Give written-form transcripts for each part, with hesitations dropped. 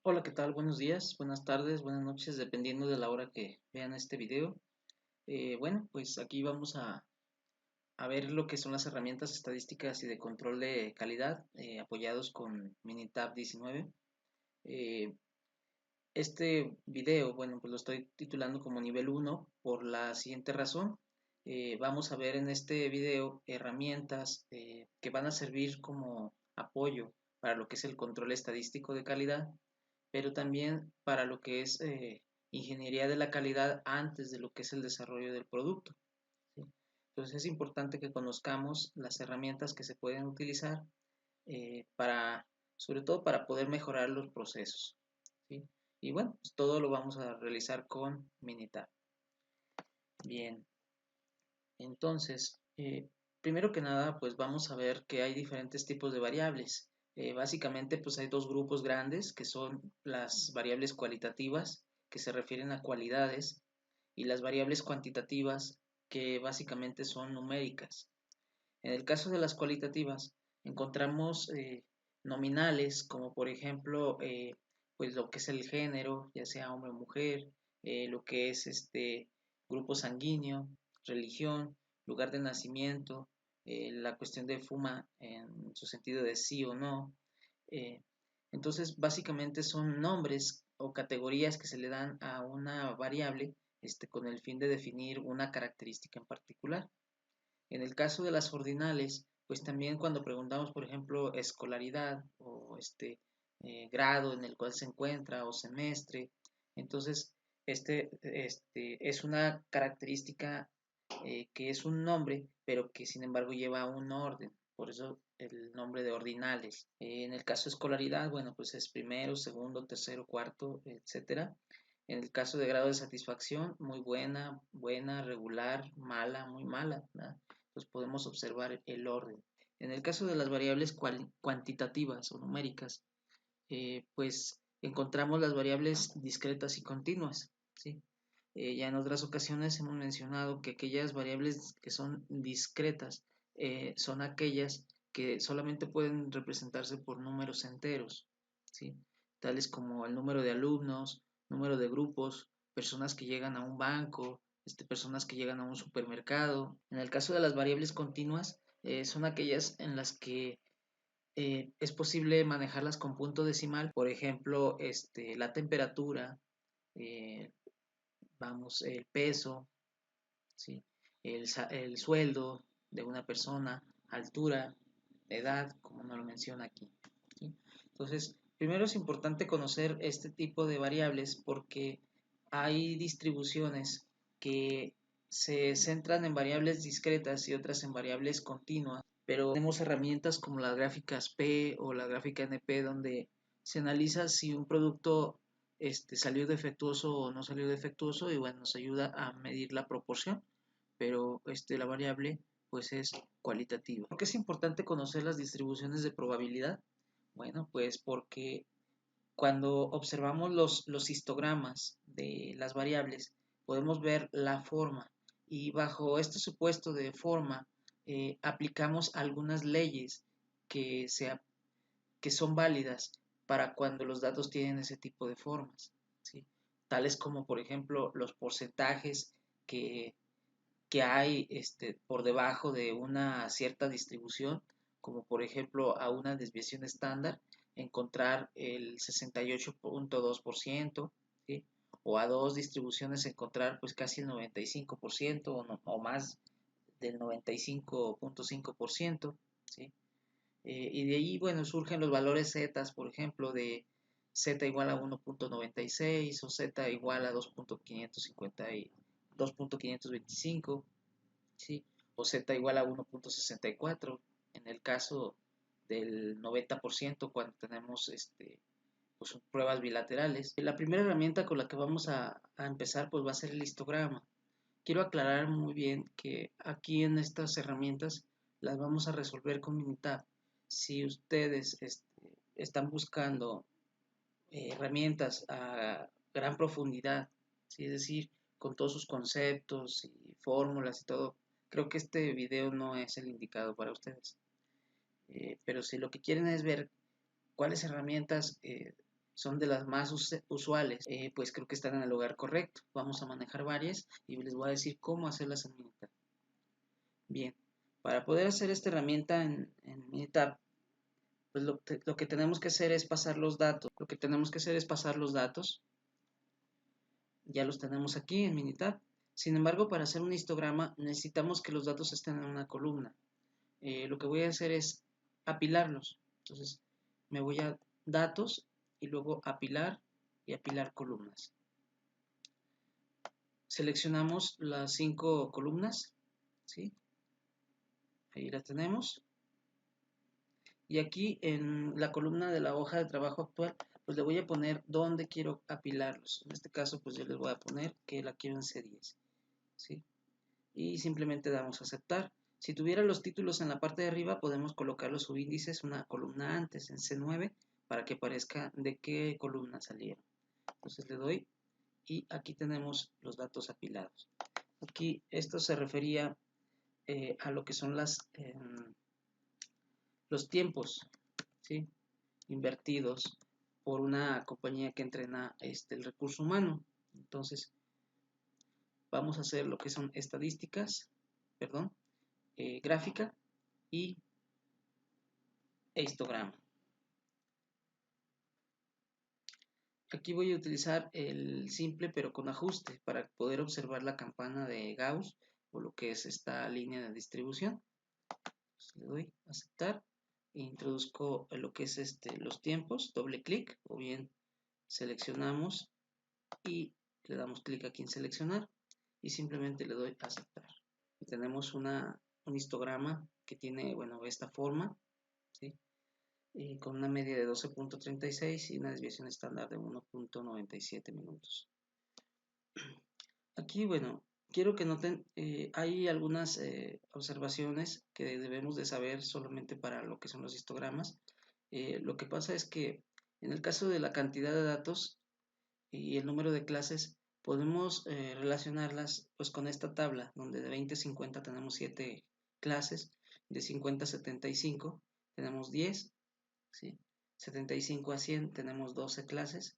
Hola, ¿qué tal? Buenos días, buenas tardes, buenas noches, dependiendo de la hora que vean este video. Bueno, pues aquí vamos a ver lo que son las herramientas estadísticas y de control de calidad apoyados con Minitab 19. Eh, este video, bueno, pues lo estoy titulando como nivel 1 por la siguiente razón. Vamos a ver en este video herramientas que van a servir como apoyo para lo que es el control estadístico de calidad, pero también para lo que es ingeniería de la calidad antes de lo que es el desarrollo del producto, ¿sí? Entonces es importante que conozcamos las herramientas que se pueden utilizar para, sobre todo para poder mejorar los procesos, ¿sí? Y bueno, pues todo lo vamos a realizar con Minitab. Bien, entonces, primero que nada, pues vamos a ver que hay diferentes tipos de variables. Básicamente, pues hay dos grupos grandes que son las variables cualitativas, que se refieren a cualidades, y las variables cuantitativas, que básicamente son numéricas. En el caso de las cualitativas, encontramos nominales, como por ejemplo, pues lo que es el género, ya sea hombre o mujer, lo que es grupo sanguíneo, religión, lugar de nacimiento, la cuestión de fuma en su sentido de sí o no. eh, entonces, básicamente son nombres o categorías que se le dan a una variable con el fin de definir una característica en particular. En el caso de las ordinales, pues también cuando preguntamos, por ejemplo, escolaridad o grado en el cual se encuentra o semestre, entonces es una característica que es un nombre, pero que sin embargo lleva un orden. Por eso el nombre de ordinales. En el caso de escolaridad, bueno, pues es primero, segundo, tercero, cuarto, etcétera. En el caso de grado de satisfacción, muy buena, buena, regular, mala, muy mala, ¿verdad? Pues podemos observar el orden. En el caso de las variables cuantitativas o numéricas, pues encontramos las variables discretas y continuas, ¿sí? Ya en otras ocasiones hemos mencionado que aquellas variables que son discretas son aquellas que solamente pueden representarse por números enteros, ¿sí? Tales como el número de alumnos, número de grupos, personas que llegan a un banco, personas que llegan a un supermercado. En el caso de las variables continuas, son aquellas en las que es posible manejarlas con punto decimal, por ejemplo, la temperatura, eh, vamos, el peso, ¿sí? El sueldo de una persona, altura, edad, como nos lo menciona aquí, ¿sí? Entonces, primero es importante conocer este tipo de variables porque hay distribuciones que se centran en variables discretas y otras en variables continuas, pero tenemos herramientas como las gráficas P o la gráfica NP donde se analiza si un producto salió defectuoso o no salió defectuoso y bueno, nos ayuda a medir la proporción, pero la variable pues es cualitativa. ¿Por qué es importante conocer las distribuciones de probabilidad? Bueno, pues porque cuando observamos los histogramas de las variables, podemos ver la forma y bajo este supuesto de forma aplicamos algunas leyes que, que son válidas para cuando los datos tienen ese tipo de formas, ¿sí? Tales como por ejemplo los porcentajes que, que hay por debajo de una cierta distribución, como por ejemplo a una desviación estándar, encontrar el 68.2%, ¿sí? O a dos distribuciones encontrar pues casi el 95% o, no, o más del 95.5%, ¿sí? Y de ahí, bueno, surgen los valores z, por ejemplo, de z igual a 1.96 o z igual a 2.525, ¿sí? O z igual a 1.64 en el caso del 90% cuando tenemos pues, pruebas bilaterales. La primera herramienta con la que vamos a empezar pues va a ser el histograma. Quiero aclarar muy bien que aquí en estas herramientas las vamos a resolver con Minitab. Si ustedes están buscando herramientas a gran profundidad, ¿sí? Es decir, con todos sus conceptos y fórmulas y todo, creo que este video no es el indicado para ustedes. Pero si lo que quieren es ver cuáles herramientas son de las más usuales, pues creo que están en el lugar correcto. Vamos a manejar varias y les voy a decir cómo hacerlas en Minitab. Bien, para poder hacer esta herramienta en Minitab, pues lo que tenemos que hacer es pasar los datos. Ya los tenemos aquí en Minitab. Sin embargo, para hacer un histograma necesitamos que los datos estén en una columna. Lo que voy a hacer es apilarlos. Entonces, me voy a datos y luego apilar y apilar columnas. Seleccionamos las 5 columnas, ¿sí? Ahí las tenemos. Y aquí en la columna de la hoja de trabajo actual, pues le voy a poner dónde quiero apilarlos. En este caso, pues yo les voy a poner que la quiero en C10, ¿sí? Y simplemente damos a aceptar. Si tuviera los títulos en la parte de arriba, podemos colocar los subíndices una columna antes, en C9, para que aparezca de qué columna salieron. Entonces le doy y aquí tenemos los datos apilados. Aquí esto se refería a lo que son los tiempos, ¿sí? Invertidos por una compañía que entrena el recurso humano. Entonces vamos a hacer lo que son estadísticas, gráfica y histograma. Aquí voy a utilizar el simple pero con ajuste para poder observar la campana de Gauss o lo que es esta línea de distribución. Entonces, le doy a aceptar e introduzco lo que es los tiempos, doble clic o bien seleccionamos y le damos clic aquí en seleccionar y simplemente le doy a aceptar. Y tenemos un histograma que tiene, bueno, esta forma, ¿sí? Con una media de 12.36 y una desviación estándar de 1.97 minutos. Aquí, bueno, quiero que noten, hay algunas observaciones que debemos de saber solamente para lo que son los histogramas. Lo que pasa es que en el caso de la cantidad de datos y el número de clases, podemos relacionarlas pues con esta tabla, donde de 20 a 50 tenemos 7 clases, de 50 a 75 tenemos 10, ¿sí? 75 a 100 tenemos 12 clases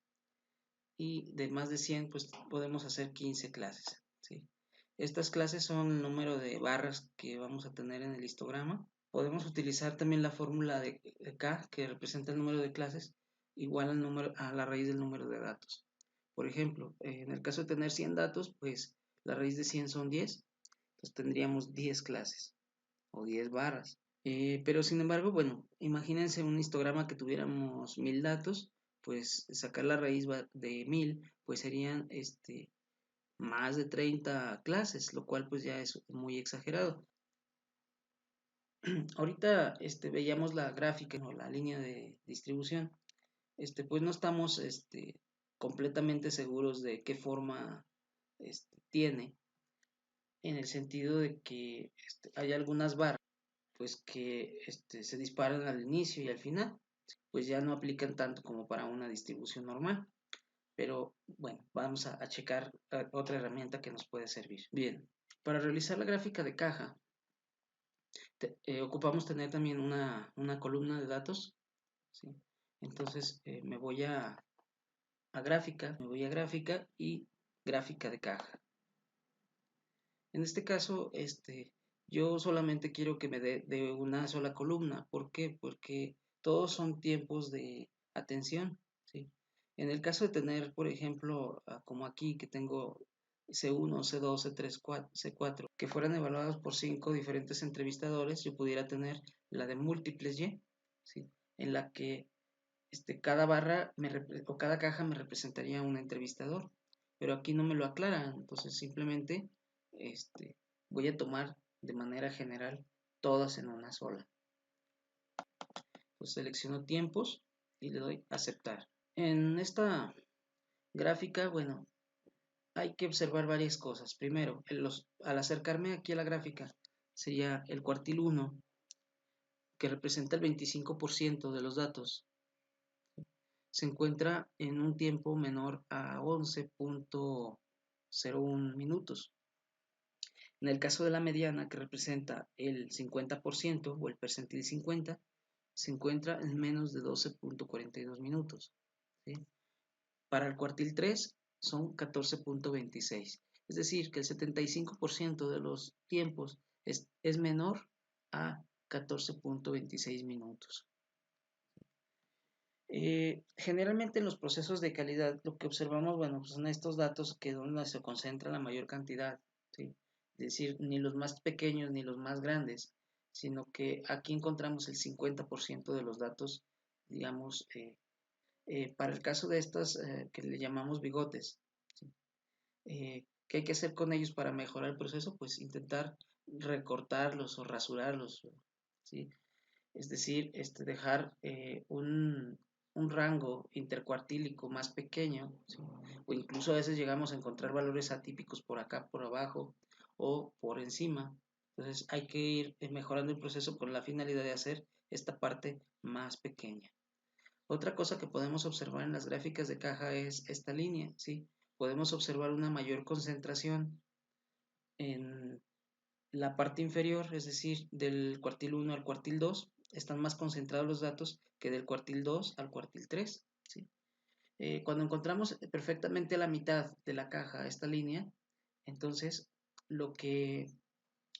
y de más de 100 pues podemos hacer 15 clases, ¿sí? Estas clases son el número de barras que vamos a tener en el histograma. Podemos utilizar también la fórmula de K, que representa el número de clases, igual a la raíz del número de datos. Por ejemplo, en el caso de tener 100 datos, pues la raíz de 100 son 10, entonces tendríamos 10 clases o 10 barras. Pero sin embargo, bueno, imagínense un histograma que tuviéramos 1000 datos, pues sacar la raíz de 1000, pues serían más de 30 clases, lo cual pues ya es muy exagerado. Ahorita veíamos la gráfica o la línea de distribución, pues no estamos completamente seguros de qué forma tiene, en el sentido de que hay algunas barras pues que se disparan al inicio y al final, pues ya no aplican tanto como para una distribución normal. Pero bueno, vamos a checar otra herramienta que nos puede servir. Bien, para realizar la gráfica de caja, ocupamos tener también una columna de datos, ¿sí? Entonces me voy a gráfica y gráfica de caja. En este caso, yo solamente quiero que me dé de una sola columna. ¿Por qué? Porque todos son tiempos de atención, ¿sí? En el caso de tener, por ejemplo, como aquí que tengo C1, C2, C3, C4, que fueran evaluados por 5 diferentes entrevistadores, yo pudiera tener la de múltiples Y, ¿sí? En la que cada barra o cada caja me representaría un entrevistador, pero aquí no me lo aclaran, entonces simplemente voy a tomar de manera general todas en una sola. Pues selecciono tiempos y le doy aceptar. En esta gráfica, bueno, hay que observar varias cosas. Primero, al acercarme aquí a la gráfica, sería el cuartil 1, que representa el 25% de los datos. Se encuentra en un tiempo menor a 11.01 minutos. En el caso de la mediana, que representa el 50% o el percentil 50, se encuentra en menos de 12.42 minutos. ¿sí? Para el cuartil 3 son 14.26. Es decir, que el 75% de los tiempos es menor a 14.26 minutos. Generalmente en los procesos de calidad lo que observamos, bueno, pues son estos datos que es donde se concentra la mayor cantidad, ¿sí? Es decir, ni los más pequeños ni los más grandes, sino que aquí encontramos el 50% de los datos, digamos, para el caso de estas que le llamamos bigotes, ¿sí? ¿Qué hay que hacer con ellos para mejorar el proceso? Pues intentar recortarlos o rasurarlos, ¿sí? Es decir, dejar un rango intercuartílico más pequeño, ¿sí? O incluso a veces llegamos a encontrar valores atípicos por acá, por abajo o por encima. Entonces hay que ir mejorando el proceso con la finalidad de hacer esta parte más pequeña. Otra cosa que podemos observar en las gráficas de caja es esta línea, ¿sí? Podemos observar una mayor concentración en la parte inferior, es decir, del cuartil 1 al cuartil 2, están más concentrados los datos que del cuartil 2 al cuartil 3, ¿sí? Cuando encontramos perfectamente a la mitad de la caja esta línea, entonces lo que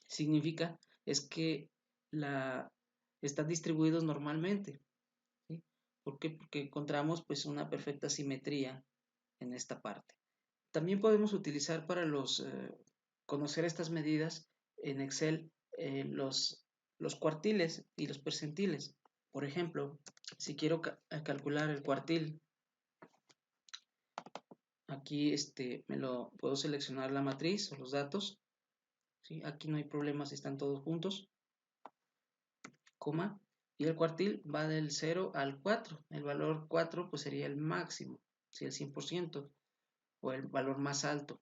significa es que están distribuidos normalmente, ¿sí? ¿Por qué? Porque encontramos pues una perfecta simetría en esta parte. También podemos utilizar para conocer estas medidas en Excel los cuartiles y los percentiles. Por ejemplo, si quiero calcular el cuartil, aquí puedo seleccionar la matriz o los datos, ¿sí? Aquí no hay problema si están todos juntos, coma, y el cuartil va del 0 al 4. El valor 4 pues sería el máximo, ¿sí? El 100% o el valor más alto.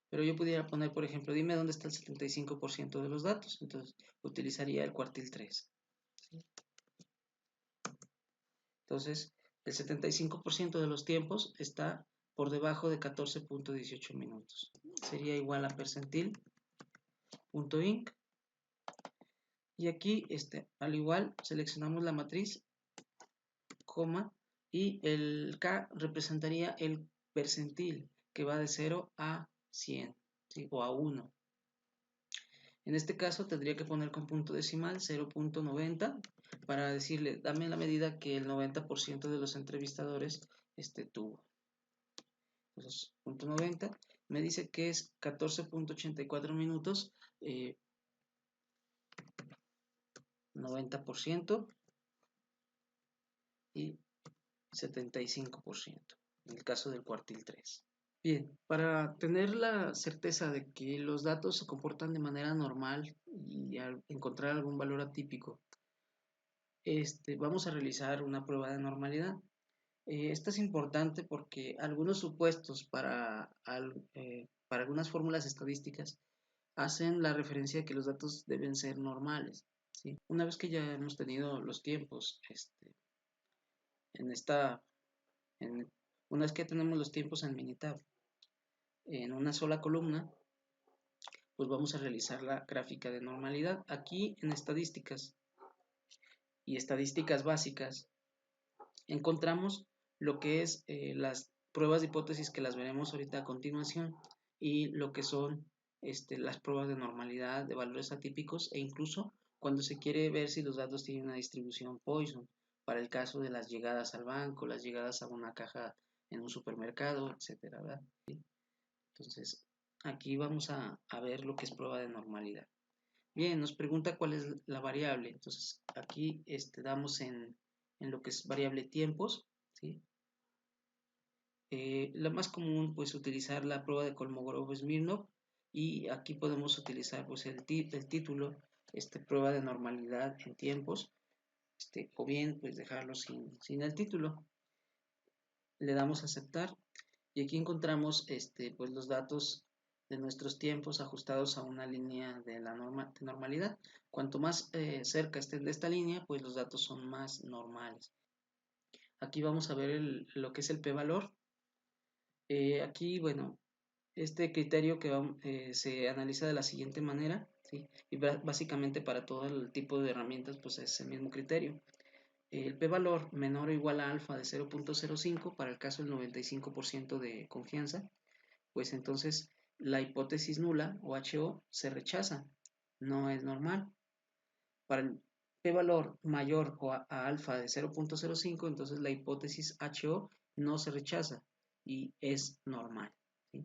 Pero yo pudiera poner, por ejemplo, dime dónde está el 75% de los datos. Entonces, utilizaría el cuartil 3. ¿Sí? Entonces, el 75% de los tiempos está por debajo de 14.18 minutos. Sería igual a percentil.inc. Y aquí, al igual, seleccionamos la matriz, coma, y el K representaría el percentil, que va de 0 a 100, ¿sí? O a 1. En este caso tendría que poner con punto decimal 0.90 para decirle, dame la medida que el 90% de los entrevistadores tuvo. Entonces, punto 90 me dice que es 14.84 minutos, 90% y 75% en el caso del cuartil 3. Bien, para tener la certeza de que los datos se comportan de manera normal y al encontrar algún valor atípico, vamos a realizar una prueba de normalidad. Esta es importante porque algunos supuestos para algunas fórmulas estadísticas hacen la referencia a que los datos deben ser normales, ¿sí? Una vez que ya hemos tenido los tiempos, en esta, una vez que tenemos los tiempos en Minitab en una sola columna, pues vamos a realizar la gráfica de normalidad. Aquí en estadísticas y estadísticas básicas encontramos lo que es las pruebas de hipótesis, que las veremos ahorita a continuación, y lo que son las pruebas de normalidad de valores atípicos, e incluso cuando se quiere ver si los datos tienen una distribución Poisson, para el caso de las llegadas al banco, las llegadas a una caja en un supermercado, etcétera, ¿verdad? Entonces, aquí vamos a ver lo que es prueba de normalidad. Bien, nos pregunta cuál es la variable. Entonces, aquí damos en lo que es variable tiempos, ¿sí? La más común, pues, utilizar la prueba de Kolmogorov-Smirnov, y aquí podemos utilizar, pues, el título, prueba de normalidad en tiempos, o bien, pues, dejarlo sin el título. Le damos a aceptar y aquí encontramos, pues, los datos de nuestros tiempos ajustados a una línea de normalidad. Cuanto más cerca estén de esta línea, pues los datos son más normales. Aquí vamos a ver lo que es el p-valor. Aquí, bueno, este criterio que se analiza de la siguiente manera, ¿sí? Y básicamente para todo el tipo de herramientas, pues es el mismo criterio. el p-valor menor o igual a alfa de 0.05 para el caso del 95% de confianza, pues entonces la hipótesis nula o HO se rechaza, no es normal. Para el p-valor mayor o a alfa de 0.05, entonces la hipótesis HO no se rechaza y es normal, ¿sí?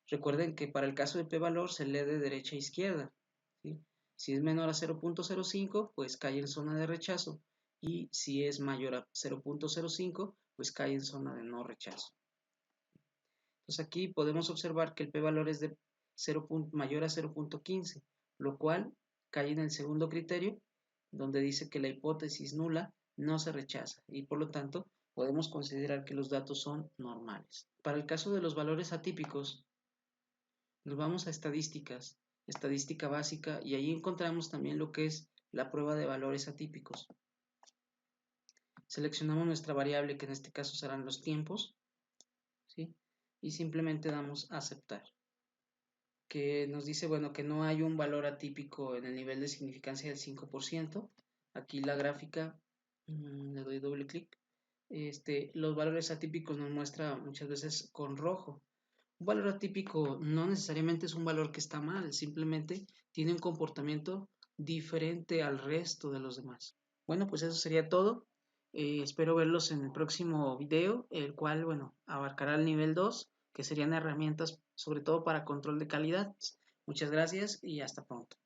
Recuerden que para el caso de p-valor se lee de derecha a izquierda, ¿sí? Si es menor a 0.05, pues cae en zona de rechazo, y si es mayor a 0.05, pues cae en zona de no rechazo. Entonces aquí podemos observar que el p-valor es de 0. mayor a 0.15, lo cual cae en el segundo criterio, donde dice que la hipótesis nula no se rechaza y por lo tanto podemos considerar que los datos son normales. Para el caso de los valores atípicos, nos vamos a estadísticas, estadística básica, y ahí encontramos también lo que es la prueba de valores atípicos. Seleccionamos nuestra variable, que en este caso serán los tiempos, ¿sí? Y simplemente damos a aceptar. Que nos dice, bueno, que no hay un valor atípico en el nivel de significancia del 5%. Aquí la gráfica, le doy doble clic. Los valores atípicos nos muestra muchas veces con rojo. Un valor atípico no necesariamente es un valor que está mal, simplemente tiene un comportamiento diferente al resto de los demás. Bueno, pues eso sería todo. Espero verlos en el próximo video, el cual, bueno, abarcará el nivel 2, que serían herramientas sobre todo para control de calidad. Muchas gracias y hasta pronto.